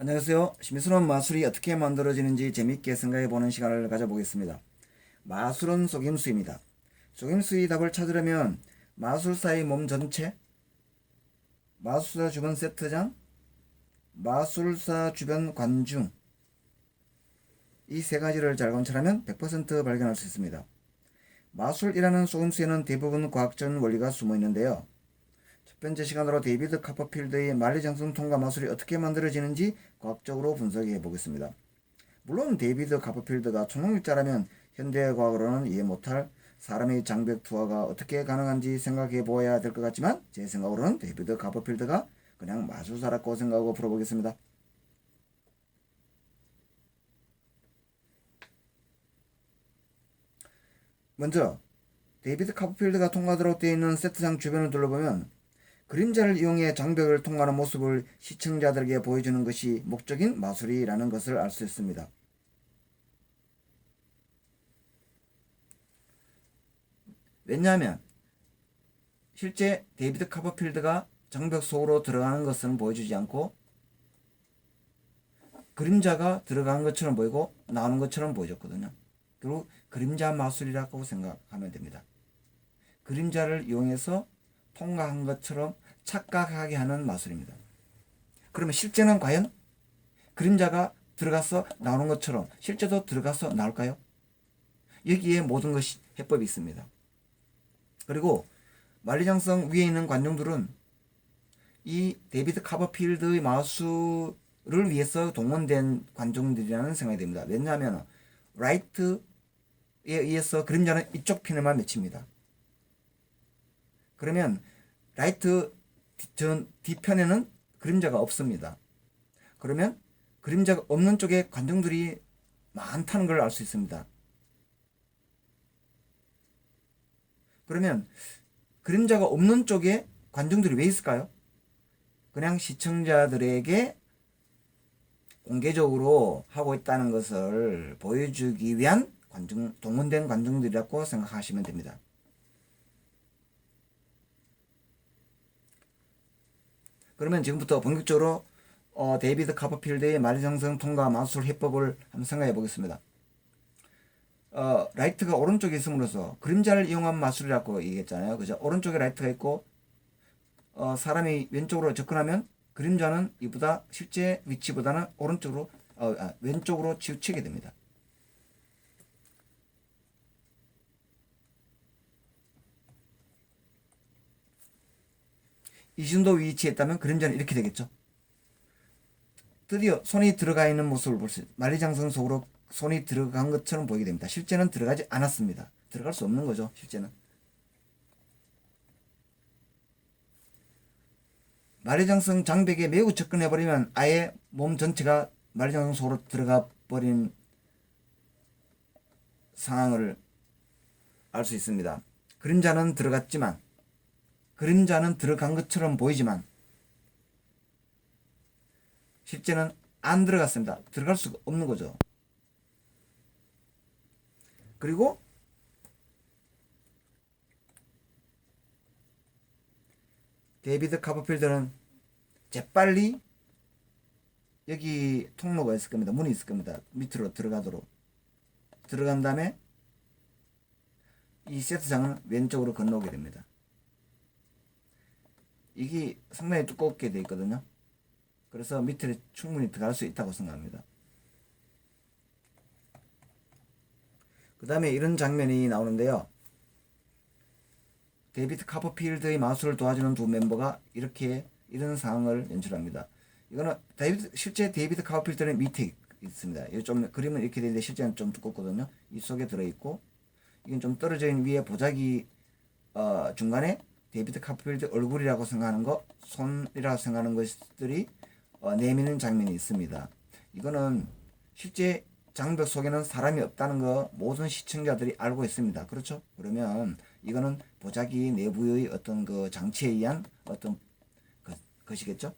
안녕하세요. 신비스러운 마술이 어떻게 만들어지는지 재밌게 생각해보는 시간을 가져보겠습니다. 마술은 속임수입니다. 속임수의 답을 찾으려면 마술사의 몸 전체, 마술사 주변 세트장, 마술사 주변 관중, 이 세 가지를 잘 관찰하면 100% 발견할 수 있습니다. 마술이라는 속임수에는 대부분 과학적인 원리가 숨어 있는데요. 첫 번째 시간으로 데이비드 카퍼필드의 만리장성 통과 마술이 어떻게 만들어지는지 과학적으로 분석해 보겠습니다. 물론 데이비드 카퍼필드가 초능력자라면 현대과학으로는 이해 못할 사람의 장벽 투하가 어떻게 가능한지 생각해 보아야 될 것 같지만 제 생각으로는 데이비드 카퍼필드가 그냥 마술사라고 생각하고 풀어보겠습니다. 먼저 데이비드 카퍼필드가 통과도록 되어 있는 세트장 주변을 둘러보면 그림자를 이용해 장벽을 통과하는 모습을 시청자들에게 보여주는 것이 목적인 마술이라는 것을 알 수 있습니다. 왜냐하면 실제 데이비드 카퍼필드가 장벽 속으로 들어가는 것은 보여주지 않고 그림자가 들어가는 것처럼 보이고 나오는 것처럼 보여줬거든요. 결국 그림자 마술이라고 생각하면 됩니다. 그림자를 이용해서 통과한 것처럼 착각하게 하는 마술입니다. 그러면 실제는 과연 그림자가 들어가서 나오는 것처럼 실제도 들어가서 나올까요? 여기에 모든 것이 해법이 있습니다. 그리고 만리장성 위에 있는 관중들은 이 데이비드 카버필드의 마술을 위해서 동원된 관중들이라는 생각이 됩니다. 왜냐하면 라이트에 의해서 그림자는 이쪽 편에만 맺힙니다. 그러면 라이트 뒤편에는 그림자가 없습니다. 그러면 그림자가 없는 쪽에 관중들이 많다는 걸 알 수 있습니다. 그러면 그림자가 없는 쪽에 관중들이 왜 있을까요? 그냥 시청자들에게 공개적으로 하고 있다는 것을 보여주기 위한 동원된 관중들이라고 생각하시면 됩니다. 그러면 지금부터 본격적으로 데이비드 카퍼필드의 만리장성 통과 마술 해법을 한번 생각해 보겠습니다. 라이트가 오른쪽에 있음으로써 그림자를 이용한 마술이라고 얘기했잖아요. 그죠? 오른쪽에 라이트가 있고 사람이 왼쪽으로 접근하면 그림자는 이보다 실제 위치보다는 오른쪽으로 왼쪽으로 치우치게 됩니다. 이 정도 위치에 있다면 그림자는 이렇게 되겠죠. 드디어 손이 들어가 있는 모습을 볼 수 있어요. 만리장성 속으로 손이 들어간 것처럼 보이게 됩니다. 실제는 들어가지 않았습니다. 들어갈 수 없는 거죠. 실제는. 만리장성 장벽에 매우 접근해버리면 아예 몸 전체가 만리장성 속으로 들어가 버린 상황을 알 수 있습니다. 그림자는 들어갔지만 그림자는 들어간 것처럼 보이지만 실제는 안 들어갔습니다. 들어갈 수가 없는 거죠. 그리고 데이비드 카퍼필드는 재빨리 여기 통로가 있을 겁니다. 문이 있을 겁니다. 밑으로 들어가도록. 들어간 다음에 이 세트장은 왼쪽으로 건너오게 됩니다. 이게 상당히 두껍게 되어 있거든요. 그래서 밑에 충분히 들어갈 수 있다고 생각합니다. 그 다음에 이런 장면이 나오는데요. 데이비드 카퍼필드의 마술을 도와주는 두 멤버가 이런 상황을 연출합니다. 이거는 실제 데이비드 카퍼필드는 밑에 있습니다. 좀 그림은 이렇게 되는데 실제는 좀 두껍거든요. 이 속에 들어있고 이건 좀 떨어져 있는 위에 보자기 중간에 데이비드 카퍼필드 얼굴이라고 생각하는 거, 손이라고 생각하는 것들이 내미는 장면이 있습니다. 이거는 실제 장벽 속에는 사람이 없다는 거 모든 시청자들이 알고 있습니다. 그렇죠? 그러면 이거는 보자기 내부의 어떤 그 장치에 의한 어떤 것이겠죠?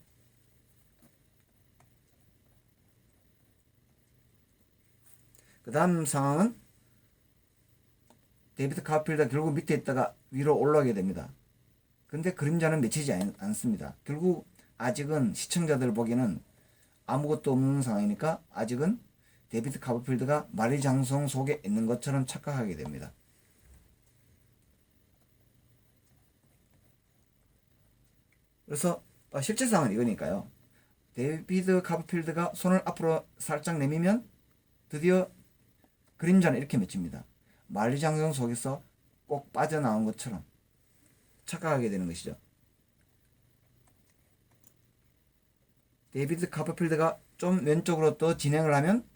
그 다음 상황은 데이비드 카필드가 결국 밑에 있다가 위로 올라오게 됩니다. 근데 그림자는 맺히지 않습니다. 결국 아직은 시청자들 보기에는 아무것도 없는 상황이니까 아직은 데이비드 카퍼필드가 마리 장성 속에 있는 것처럼 착각하게 됩니다. 그래서 실제 상황은 이거니까요. 데이비드 카퍼필드가 손을 앞으로 살짝 내밀면 드디어 그림자는 이렇게 맺힙니다. 마리 장성 속에서 꼭 빠져나온 것처럼 착각하게 되는 것이죠. 데이비드 카퍼필드가 좀 왼쪽으로 더 진행을 하면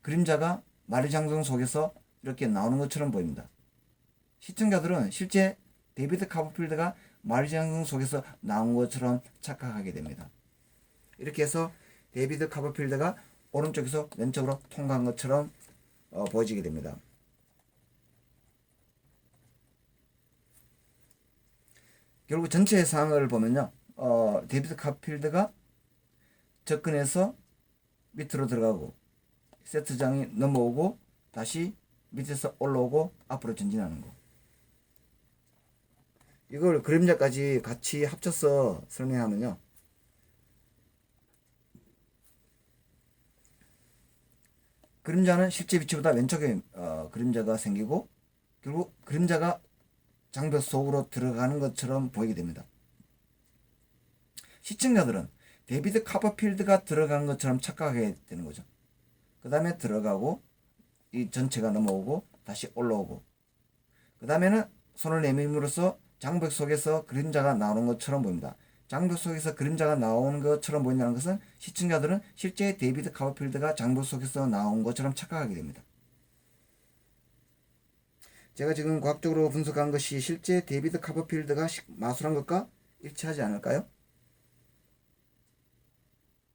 그림자가 마리 장성 속에서 이렇게 나오는 것처럼 보입니다. 시청자들은 실제 데이비드 카퍼필드가 마리 장성 속에서 나온 것처럼 착각하게 됩니다. 이렇게 해서 데이비드 카퍼필드가 오른쪽에서 왼쪽으로 통과한 것처럼 보여지게 됩니다. 결국 전체 상황을 보면요. 데이비드 카퍼필드가 접근해서 밑으로 들어가고 세트장이 넘어오고 다시 밑에서 올라오고 앞으로 전진하는 거. 이걸 그림자까지 같이 합쳐서 설명하면요. 그림자는 실제 위치보다 왼쪽에 그림자가 생기고 결국 그림자가 장벽 속으로 들어가는 것처럼 보이게 됩니다. 시청자들은 데이비드 카퍼필드가 들어간 것처럼 착각하게 되는 거죠. 그 다음에 들어가고 이 전체가 넘어오고 다시 올라오고 그 다음에는 손을 내밀므로써 장벽 속에서 그림자가 나오는 것처럼 보입니다. 장벽 속에서 그림자가 나오는 것처럼 보인다는 것은 시청자들은 실제 데이비드 카퍼필드가 장벽 속에서 나온 것처럼 착각하게 됩니다. 제가 지금 과학적으로 분석한 것이 실제 데이비드 카퍼필드가 마술한 것과 일치하지 않을까요?